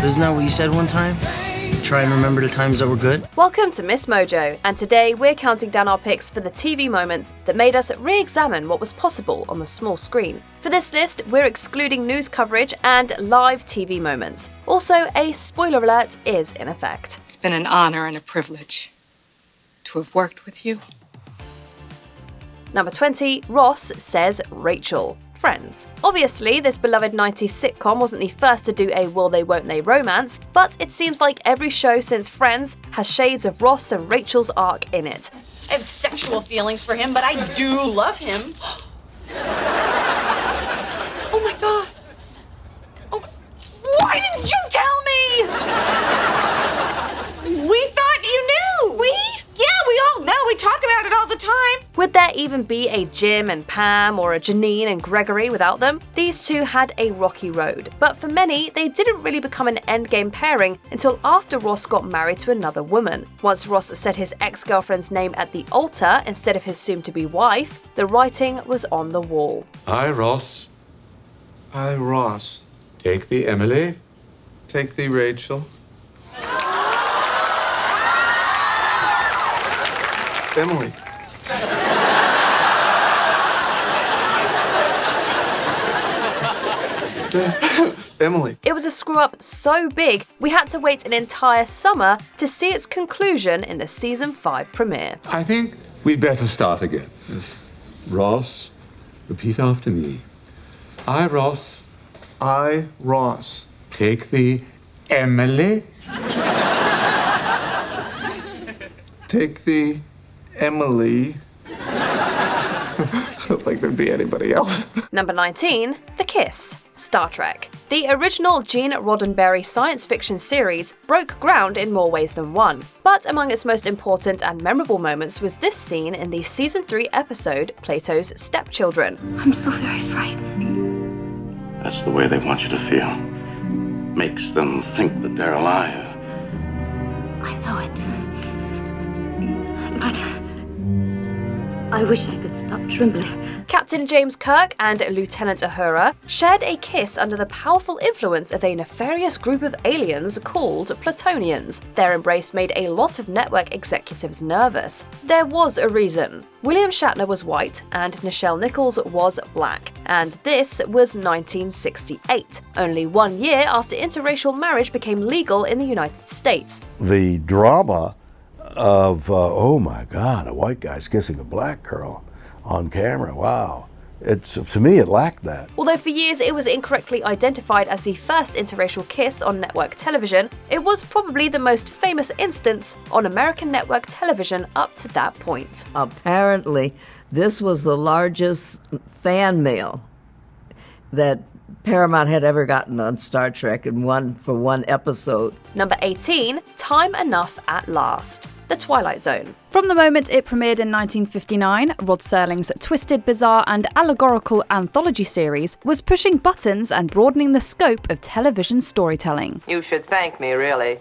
Isn't that what you said one time? Try and remember the times that were good? Welcome to MsMojo, and today we're counting down our picks for the TV moments that made us re-examine what was possible on the small screen. For this list, we're excluding news coverage and live TV moments. Also, a spoiler alert is in effect. It's been an honor and a privilege to have worked with you. Number 20, Ross says Rachel. Friends. Obviously, this beloved 90s sitcom wasn't the first to do a will they won't they romance, but it seems like every show since Friends has shades of Ross and Rachel's arc in it. I have sexual feelings for him, but I do love him. Oh my God. Why didn't you tell me? We thought you knew. We? Yeah, we all know. We talk about it all the time. Would there even be a Jim and Pam or a Janine and Gregory without them? These two had a rocky road, but for many, they didn't really become an endgame pairing until after Ross got married to another woman. Once Ross said his ex-girlfriend's name at the altar instead of his soon-to-be wife, the writing was on the wall. I, Ross. I, Ross. Take thee, Emily. Take thee, Rachel. Emily. Emily. It was a screw-up so big, we had to wait an entire summer to see its conclusion in the season 5 premiere. I think we'd better start again. Yes. Ross, repeat after me. I, Ross. I, Ross. Take thee, Emily. Take thee, Emily. I don't think there'd be anybody else. Number 19, The Kiss, Star Trek. The original Gene Roddenberry science fiction series broke ground in more ways than one, but among its most important and memorable moments was this scene in the season 3 episode Plato's Stepchildren. I'm so very frightened. That's the way they want you to feel. Makes them think that they're alive. I know it. But I wish I could stop trembling. Captain James Kirk and Lieutenant Uhura shared a kiss under the powerful influence of a nefarious group of aliens called Platonians. Their embrace made a lot of network executives nervous. There was a reason. William Shatner was white and Nichelle Nichols was black, and this was 1968, only 1 year after interracial marriage became legal in the United States. The drama of, oh my God, a white guy's kissing a black girl on camera, wow. To me, it lacked that. Although for years it was incorrectly identified as the first interracial kiss on network television, it was probably the most famous instance on American network television up to that point. Apparently, this was the largest fan mail that Paramount had ever gotten on Star Trek for one episode. Number 18, Time Enough at Last, The Twilight Zone. From the moment it premiered in 1959, Rod Serling's twisted, bizarre and allegorical anthology series was pushing buttons and broadening the scope of television storytelling. You should thank me, really.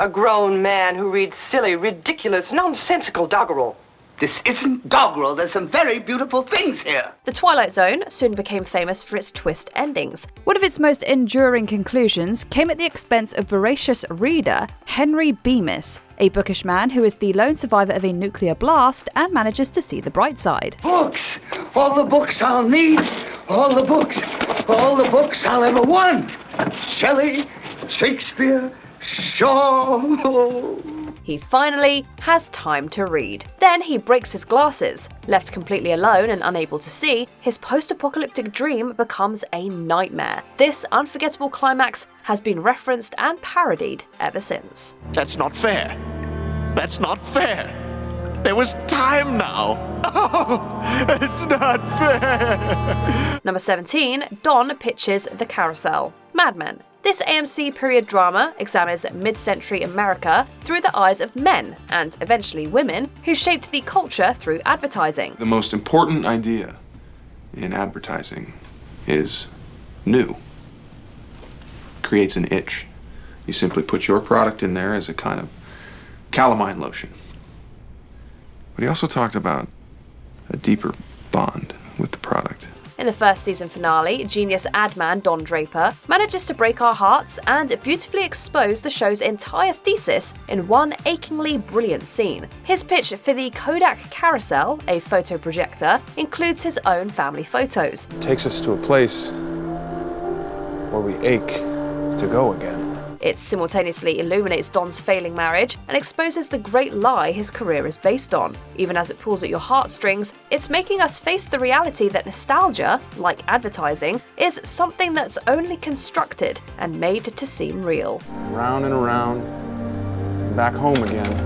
A grown man who reads silly, ridiculous, nonsensical doggerel. This isn't doggerel. There's some very beautiful things here. The Twilight Zone soon became famous for its twist endings. One of its most enduring conclusions came at the expense of voracious reader Henry Bemis, a bookish man who is the lone survivor of a nuclear blast and manages to see the bright side. Books! All the books I'll need. All the books I'll ever want. Shelley, Shakespeare, Shaw. He finally has time to read. Then he breaks his glasses. Left completely alone and unable to see, his post-apocalyptic dream becomes a nightmare. This unforgettable climax has been referenced and parodied ever since. That's not fair. That's not fair. There was time now. Oh, it's not fair. Number 17, Don pitches The Carousel, Mad Men. This AMC period drama examines mid-century America through the eyes of men, and eventually women, who shaped the culture through advertising. The most important idea in advertising is new. Creates an itch. You simply put your product in there as a kind of calamine lotion. But he also talked about a deeper bond with the product. In the first season finale, genius ad man Don Draper manages to break our hearts and beautifully expose the show's entire thesis in one achingly brilliant scene. His pitch for the Kodak Carousel, a photo projector, includes his own family photos. It takes us to a place where we ache to go again. It simultaneously illuminates Don's failing marriage and exposes the great lie his career is based on. Even as it pulls at your heartstrings, it's making us face the reality that nostalgia, like advertising, is something that's only constructed and made to seem real. Round and around, back home again.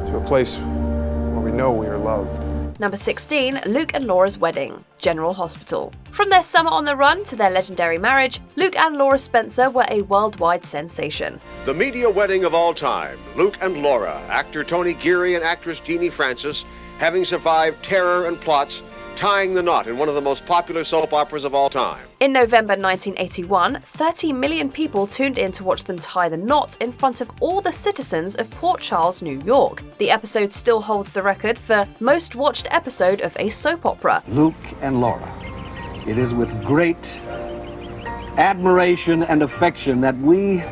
To a place where we know we are loved. Number 16, Luke and Laura's wedding, General Hospital. From their summer on the run to their legendary marriage, Luke and Laura Spencer were a worldwide sensation. The media wedding of all time, Luke and Laura, actor Tony Geary and actress Jeannie Francis, having survived terror and plots, tying the knot in one of the most popular soap operas of all time. In November 1981, 30 million people tuned in to watch them tie the knot in front of all the citizens of Port Charles, New York. The episode still holds the record for most watched episode of a soap opera. Luke and Laura, it is with great admiration and affection that we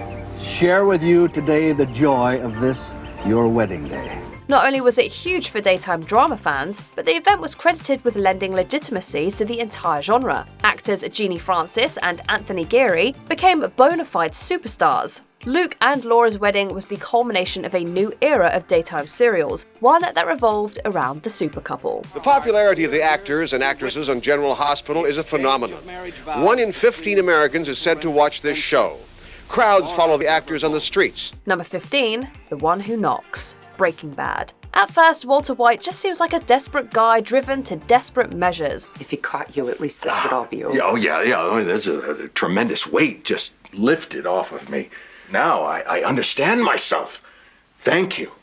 share with you today the joy of this, your wedding day. Not only was it huge for daytime drama fans, but the event was credited with lending legitimacy to the entire genre. Actors Jeannie Francis and Anthony Geary became bona fide superstars. Luke and Laura's wedding was the culmination of a new era of daytime serials, one that revolved around the super couple. The popularity of the actors and actresses on General Hospital is a phenomenon. 1 in 15 Americans is said to watch this show. Crowds follow the actors on the streets. Number 15, The One Who Knocks, Breaking Bad. At first, Walter White just seems like a desperate guy driven to desperate measures. If he caught you, at least this would all be over. Oh, yeah. I mean, there's a tremendous weight just lifted off of me. Now I understand myself. Thank you.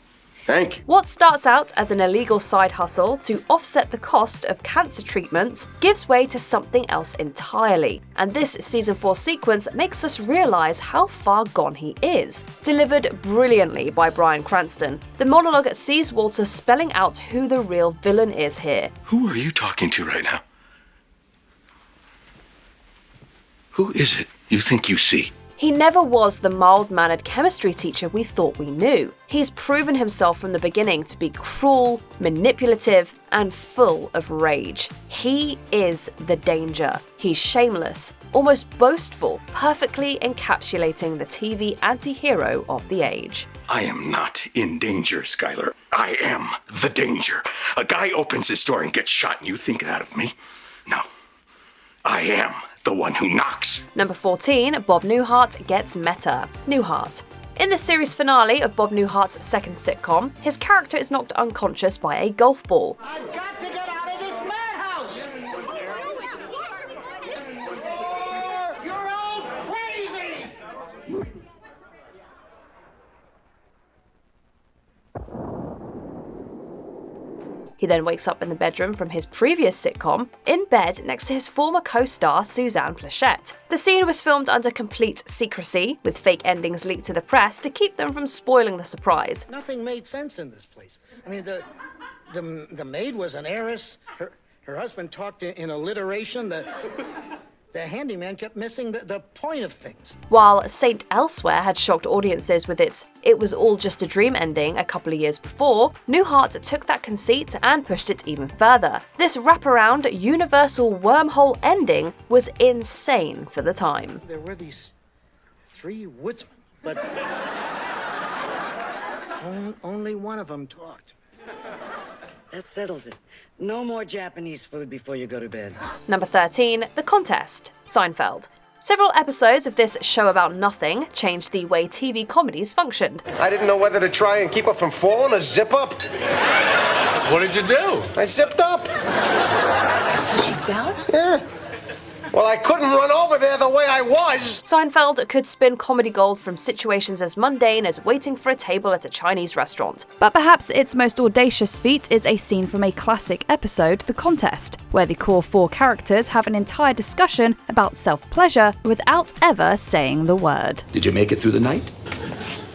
Thank you. What starts out as an illegal side hustle to offset the cost of cancer treatments gives way to something else entirely. And this season 4 sequence makes us realize how far gone he is. Delivered brilliantly by Bryan Cranston, the monologue sees Walter spelling out who the real villain is here. Who are you talking to right now? Who is it you think you see? He never was the mild-mannered chemistry teacher we thought we knew. He's proven himself from the beginning to be cruel, manipulative, and full of rage. He is the danger. He's shameless, almost boastful, perfectly encapsulating the TV anti-hero of the age. I am not in danger, Skylar. I am the danger. A guy opens his door and gets shot, and you think that of me? No. I am the one who knocks. Number 14, Bob Newhart gets meta. Newhart. In the series finale of Bob Newhart's second sitcom, his character is knocked unconscious by a golf ball. I've got to get out of this madhouse! You're all crazy! He then wakes up in the bedroom from his previous sitcom, in bed next to his former co-star Suzanne Pleshette. The scene was filmed under complete secrecy, with fake endings leaked to the press to keep them from spoiling the surprise. Nothing made sense in this place. I mean, the maid was an heiress. Her husband talked in alliteration. The handyman kept missing the point of things. While Saint Elsewhere had shocked audiences with its "it was all just a dream" ending a couple of years before, Newhart took that conceit and pushed it even further. This wraparound, universal wormhole ending was insane for the time. There were these 3 woodsmen, but only one of them talked. That settles it. No more Japanese food before you go to bed. Number 13, The Contest, Seinfeld. Several episodes of this show about nothing changed the way TV comedies functioned. I didn't know whether to try and keep her from falling or zip up. What did you do? I zipped up. So she fell? Yeah. Well, I couldn't run over there the way I was. Seinfeld could spin comedy gold from situations as mundane as waiting for a table at a Chinese restaurant. But perhaps its most audacious feat is a scene from a classic episode, The Contest, where the core 4 characters have an entire discussion about self-pleasure without ever saying the word. Did you make it through the night?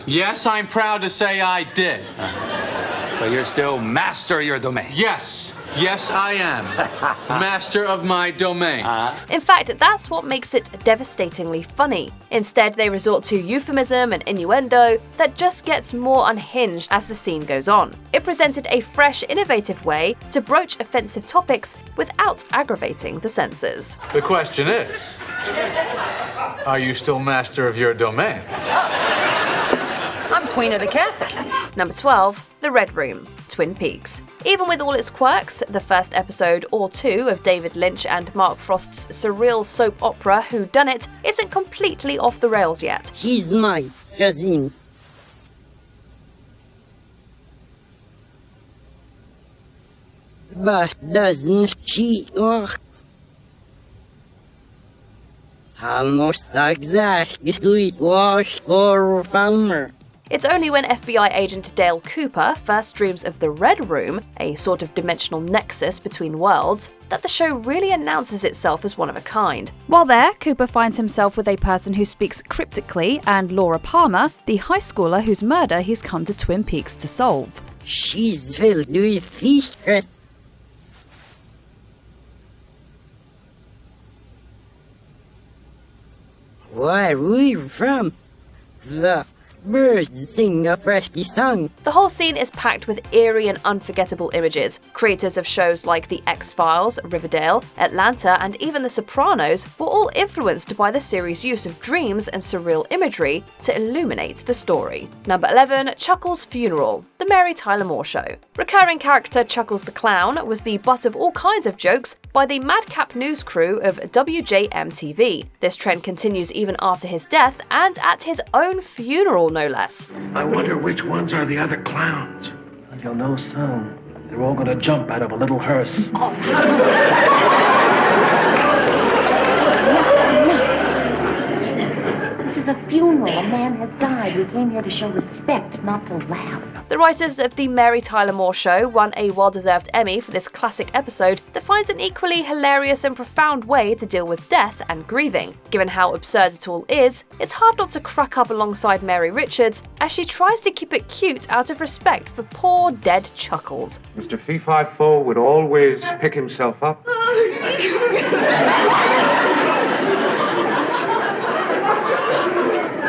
Yes, I'm proud to say I did. So you're still master of your domain? Yes. Yes, I am. Master of my domain. In fact, that's what makes it devastatingly funny. Instead, they resort to euphemism and innuendo that just gets more unhinged as the scene goes on. It presented a fresh, innovative way to broach offensive topics without aggravating the senses. The question is, are you still master of your domain? I'm queen of the castle. Number 12, The Red Room, Twin Peaks. Even with all its quirks, the first episode or two of David Lynch and Mark Frost's surreal soap opera Whodunit isn't completely off the rails yet. She's my cousin. But doesn't she look almost exactly like her farmer? It's only when FBI agent Dale Cooper first dreams of the Red Room, a sort of dimensional nexus between worlds, that the show really announces itself as one of a kind. While there, Cooper finds himself with a person who speaks cryptically and Laura Palmer, the high schooler whose murder he's come to Twin Peaks to solve. She's filled with secrets. Where we're from, the birds sing a pretty song. The whole scene is packed with eerie and unforgettable images. Creators of shows like The X-Files, Riverdale, Atlanta, and even The Sopranos were all influenced by the series' use of dreams and surreal imagery to illuminate the story. Number 11, Chuckles' Funeral, The Mary Tyler Moore Show. Recurring character Chuckles the Clown was the butt of all kinds of jokes by the madcap news crew of WJM-TV. This trend continues even after his death and at his own funeral, no less. I wonder which ones are the other clowns. And you'll know soon. They're all gonna jump out of a little hearse. This is a funeral. A man has died. We came here to show respect, not to laugh. The writers of The Mary Tyler Moore Show won a well-deserved Emmy for this classic episode that finds an equally hilarious and profound way to deal with death and grieving. Given how absurd it all is, it's hard not to crack up alongside Mary Richards as she tries to keep it cute out of respect for poor dead Chuckles. Mr. Fee-Fi-Fo would always pick himself up.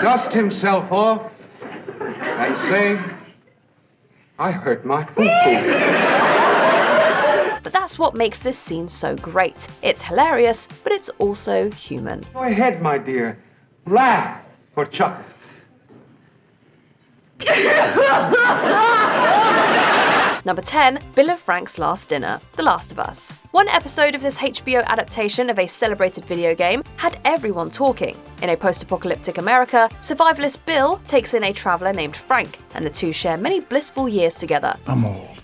Dust himself off and say, I hurt my poo-poo. But that's what makes this scene so great. It's hilarious, but it's also human. Go ahead, my dear. Laugh for Chuck. Number 10, Bill and Frank's Last Dinner, The Last of Us. One episode of this HBO adaptation of a celebrated video game had everyone talking. In a post-apocalyptic America, survivalist Bill takes in a traveler named Frank, and the two share many blissful years together. I'm old.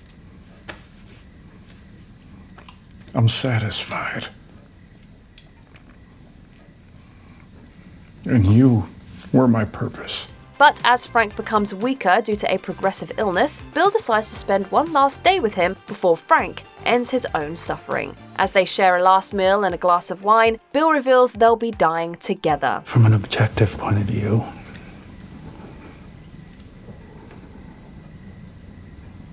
I'm satisfied. And you were my purpose. But as Frank becomes weaker due to a progressive illness, Bill decides to spend one last day with him before Frank ends his own suffering. As they share a last meal and a glass of wine, Bill reveals they'll be dying together. From an objective point of view,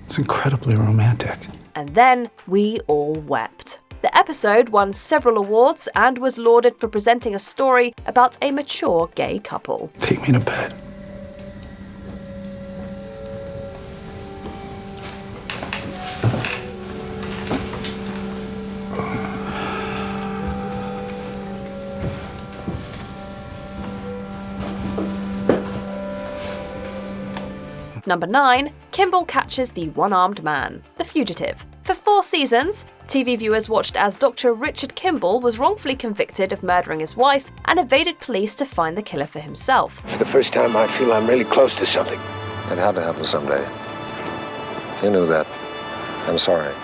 it's incredibly romantic. And then we all wept. The episode won several awards and was lauded for presenting a story about a mature gay couple. Take me to bed. Number 9, Kimball catches the one-armed man, The Fugitive. For 4 seasons, TV viewers watched as Dr. Richard Kimball was wrongfully convicted of murdering his wife and evaded police to find the killer for himself. For the first time, I feel I'm really close to something. It had to happen someday. You knew that. I'm sorry.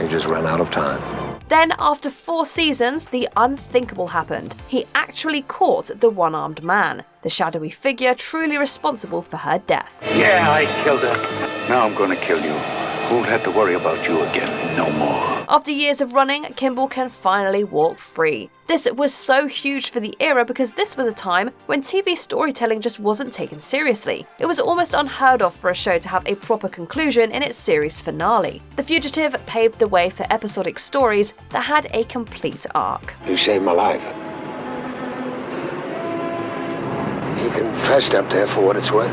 You just ran out of time. Then, after 4 seasons, the unthinkable happened. He actually caught the one-armed man, the shadowy figure truly responsible for her death. Yeah, I killed her. Now I'm gonna kill you. Won't have to worry about you again. no more. After years of running, Kimball can finally walk free. This was so huge for the era because this was a time when TV storytelling just wasn't taken seriously. It was almost unheard of for a show to have a proper conclusion in its series finale. The Fugitive paved the way for episodic stories that had a complete arc. You saved my life. He confessed up there for what it's worth.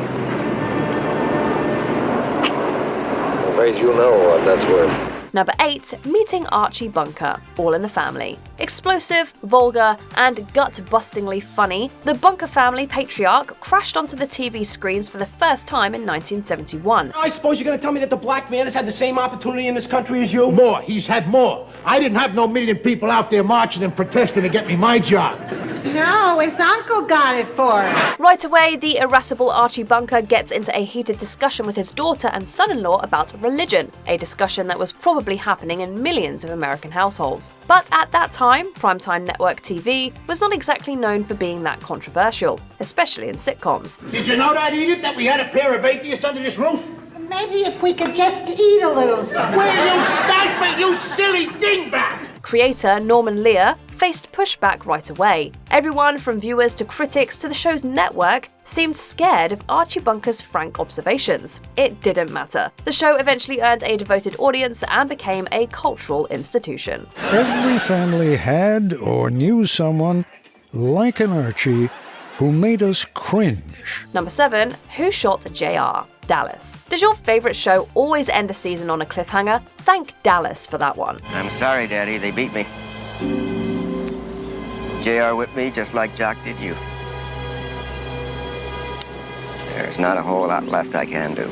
I'm afraid you'll know what that's worth. Number 8, Meeting Archie Bunker, All in the Family. Explosive, vulgar, and gut-bustingly funny, the Bunker family patriarch crashed onto the TV screens for the first time in 1971. I suppose you're going to tell me that the black man has had the same opportunity in this country as you? More. He's had more. I didn't have no million people out there marching and protesting to get me my job. No, his uncle got it for him. Right away, the irascible Archie Bunker gets into a heated discussion with his daughter and son-in-law about religion, a discussion that was probably happening in millions of American households. But at that time, primetime network TV was not exactly known for being that controversial, especially in sitcoms. Did you know that, Edith, that we had a pair of atheists under this roof? Maybe if we could just eat a little something. Will you stifle, you silly dingbat? Creator Norman Lear faced pushback right away. Everyone from viewers to critics to the show's network seemed scared of Archie Bunker's frank observations. It didn't matter. The show eventually earned a devoted audience and became a cultural institution. Every family had or knew someone like an Archie who made us cringe. Number 7, Who Shot JR? Dallas. Does your favorite show always end a season on a cliffhanger? Thank Dallas for that one. I'm sorry, Daddy, they beat me. JR whipped me just like Jock did you. There's not a whole lot left I can do.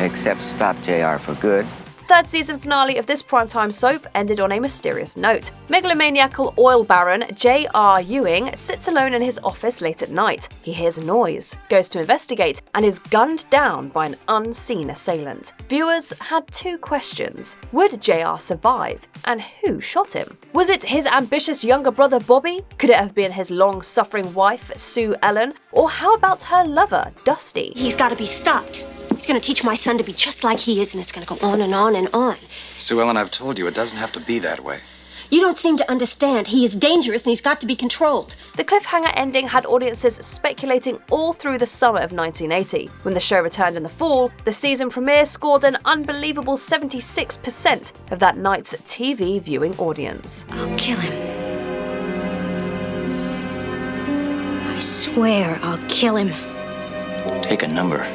Except stop JR for good. Third season finale of this primetime soap ended on a mysterious note. Megalomaniacal oil baron J.R. Ewing sits alone in his office late at night. He hears a noise, goes to investigate, and is gunned down by an unseen assailant. Viewers had 2 questions. Would J.R. survive? And who shot him? Was it his ambitious younger brother Bobby? Could it have been his long-suffering wife, Sue Ellen? Or how about her lover, Dusty? He's got to be stopped. He's going to teach my son to be just like he is, and it's going to go on and on and on. Sue Ellen, I've told you, it doesn't have to be that way. You don't seem to understand. He is dangerous, and he's got to be controlled. The cliffhanger ending had audiences speculating all through the summer of 1980. When the show returned in the fall, the season premiere scored an unbelievable 76% of that night's TV viewing audience. I'll kill him. I swear I'll kill him. Take a number.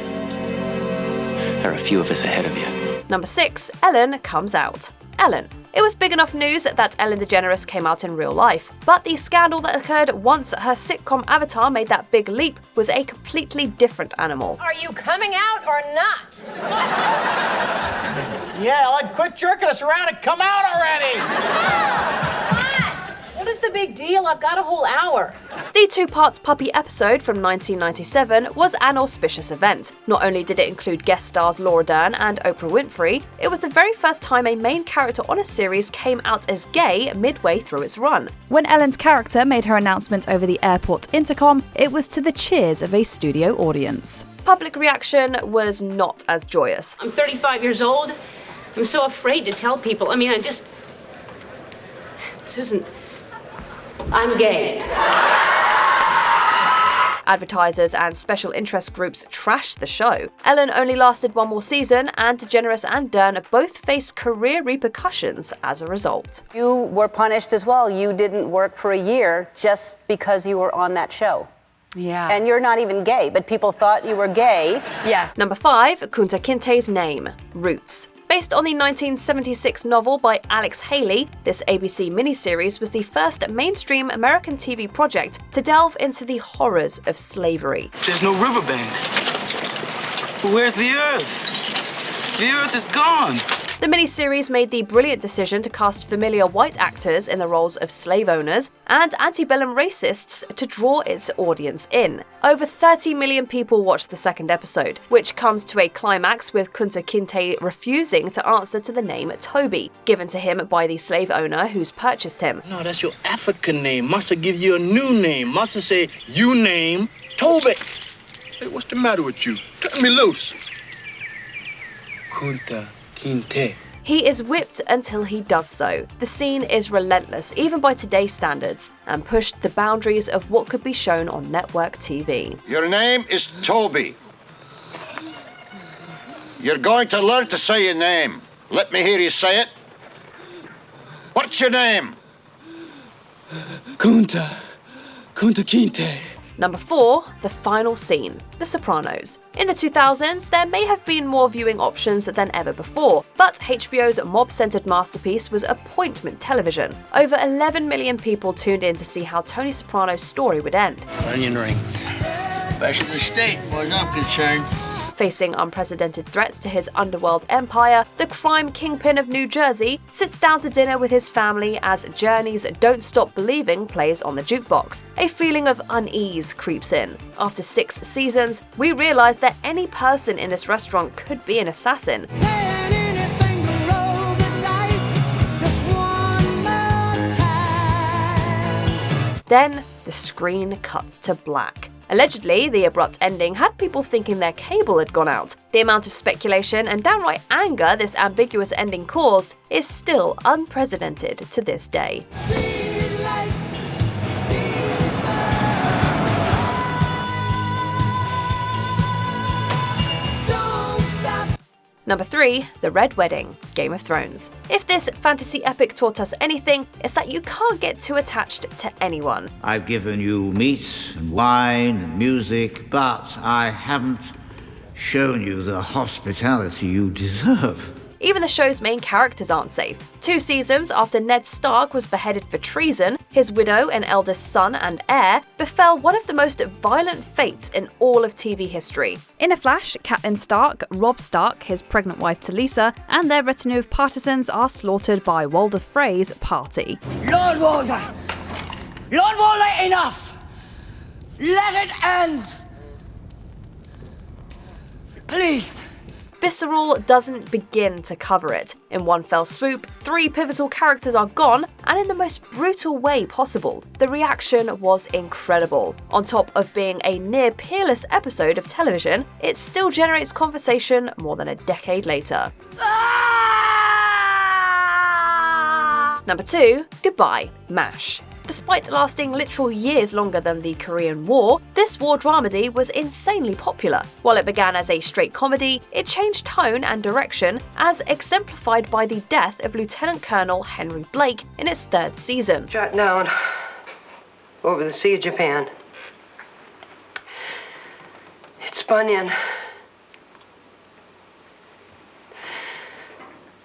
There are a few of us ahead of you. Number 6, Ellen comes out. Ellen. It was big enough news that Ellen DeGeneres came out in real life, but the scandal that occurred once her sitcom avatar made that big leap was a completely different animal. Are you coming out or not? Yeah, like, quit jerking us around and come out already! What is the big deal? I've got a whole hour. The 2-part puppy episode from 1997 was an auspicious event. Not only did it include guest stars Laura Dern and Oprah Winfrey, it was the very first time a main character on a series came out as gay midway through its run. When Ellen's character made her announcement over the airport intercom, it was to the cheers of a studio audience. Public reaction was not as joyous. I'm 35 years old. I'm so afraid to tell people. I mean, Susan, I'm gay. Advertisers and special interest groups trashed the show. Ellen only lasted 1 more season, and DeGeneres and Dern both faced career repercussions as a result. You were punished as well. You didn't work for a year just because you were on that show. Yeah. And you're not even gay, but people thought you were gay. Yes. Number 5, Kunta Kinte's Name, Roots. Based on the 1976 novel by Alex Haley, this ABC miniseries was the first mainstream American TV project to delve into the horrors of slavery. There's no riverbank. Where's the Earth? The Earth is gone. The miniseries made the brilliant decision to cast familiar white actors in the roles of slave owners and antebellum racists to draw its audience in. Over 30 million people watched the second episode, which comes to a climax with Kunta Kinte refusing to answer to the name Toby, given to him by the slave owner who's purchased him. No, that's your African name. Must give you a new name. Must say, you name Toby. Hey, what's the matter with you? Cut me loose. Kunta Kinte. He is whipped until he does so. The scene is relentless, even by today's standards, and pushed the boundaries of what could be shown on network TV. Your name is Toby. You're going to learn to say your name. Let me hear you say it. What's your name? Kunta Kinte. Number 4, the final scene, The Sopranos. In the 2000s, there may have been more viewing options than ever before, but HBO's mob-centered masterpiece was appointment television. Over 11 million people tuned in to see how Tony Soprano's story would end. Onion rings. Best in the state, as far as I'm concerned. Facing unprecedented threats to his underworld empire, the crime kingpin of New Jersey sits down to dinner with his family as Journey's Don't Stop Believing plays on the jukebox. A feeling of unease creeps in. After 6 seasons, we realize that any person in this restaurant could be an assassin. Then, the screen cuts to black. Allegedly, the abrupt ending had people thinking their cable had gone out. The amount of speculation and downright anger this ambiguous ending caused is still unprecedented to this day. Number 3, The Red Wedding, Game of Thrones. If this fantasy epic taught us anything, it's that you can't get too attached to anyone. I've given you meat and wine and music, but I haven't shown you the hospitality you deserve. Even the show's main characters aren't safe. 2 seasons after Ned Stark was beheaded for treason, his widow and eldest son and heir befell one of the most violent fates in all of TV history. In a flash, Catelyn Stark, Robb Stark, his pregnant wife Talisa, and their retinue of partisans are slaughtered by Walder Frey's party. Lord Walder! Lord Walder, enough! Let it end! Please! Visceral doesn't begin to cover it. In one fell swoop, 3 pivotal characters are gone, and in the most brutal way possible. The reaction was incredible. On top of being a near peerless episode of television, it still generates conversation more than a decade later. Number 2, Goodbye, MASH. Despite lasting literal years longer than the Korean War, this war dramedy was insanely popular. While it began as a straight comedy, it changed tone and direction, as exemplified by the death of Lieutenant Colonel Henry Blake in its 3rd season. Shot down over the Sea of Japan. It spun in.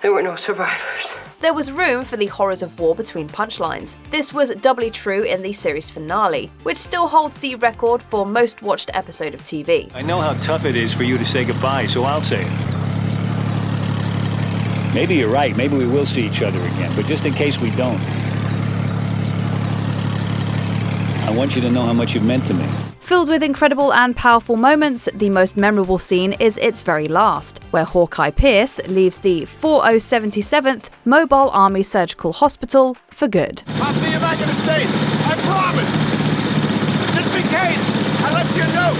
There were no survivors. There was room for the horrors of war between punchlines. This was doubly true in the series finale, which still holds the record for most watched episode of TV. I know how tough it is for you to say goodbye, so I'll say it. Maybe you're right, maybe we will see each other again, but just in case we don't, I want you to know how much you've meant to me. Filled with incredible and powerful moments, the most memorable scene is its very last, where Hawkeye Pierce leaves the 4077th Mobile Army Surgical Hospital for good. I'll see you back in the States. I promise. Just in case, I left you a note.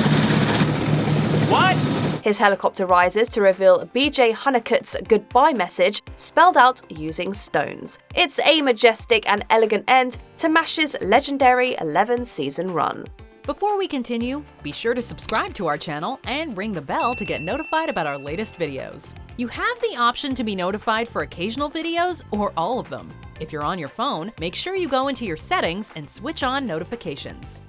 What? His helicopter rises to reveal B.J. Honeycutt's goodbye message spelled out using stones. It's a majestic and elegant end to MASH's legendary 11-season run. Before we continue, be sure to subscribe to our channel and ring the bell to get notified about our latest videos. You have the option to be notified for occasional videos or all of them. If you're on your phone, make sure you go into your settings and switch on notifications.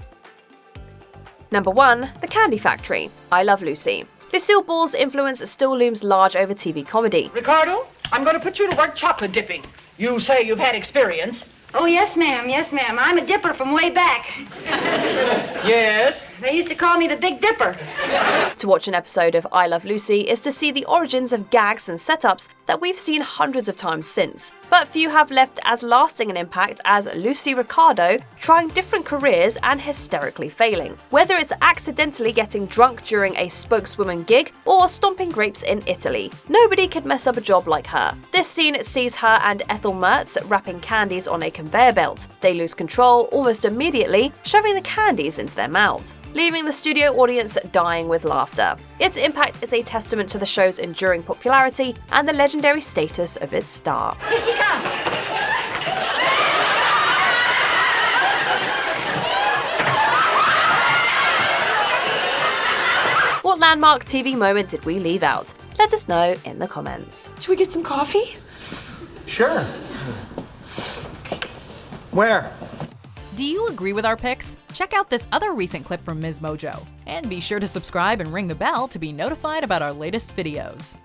Number 1, The Candy Factory, I Love Lucy. Lucille Ball's influence still looms large over TV comedy. Ricardo, I'm going to put you to work chocolate dipping. You say you've had experience. Oh, yes, ma'am. Yes, ma'am. I'm a dipper from way back. Yes? They used to call me the Big Dipper. To watch an episode of I Love Lucy is to see the origins of gags and setups that we've seen hundreds of times since. but few have left as lasting an impact as Lucy Ricardo, trying different careers and hysterically failing. Whether it's accidentally getting drunk during a spokeswoman gig or stomping grapes in Italy, nobody could mess up a job like her. This scene sees her and Ethel Mertz wrapping candies on a conveyor belt. They lose control almost immediately, shoving the candies into their mouths, leaving the studio audience dying with laughter. Its impact is a testament to the show's enduring popularity and the legendary status of its star. Here she comes! What landmark TV moment did we leave out? Let us know in the comments. Should we get some coffee? Sure. Where? Do you agree with our picks? Check out this other recent clip from MsMojo. And be sure to subscribe and ring the bell to be notified about our latest videos.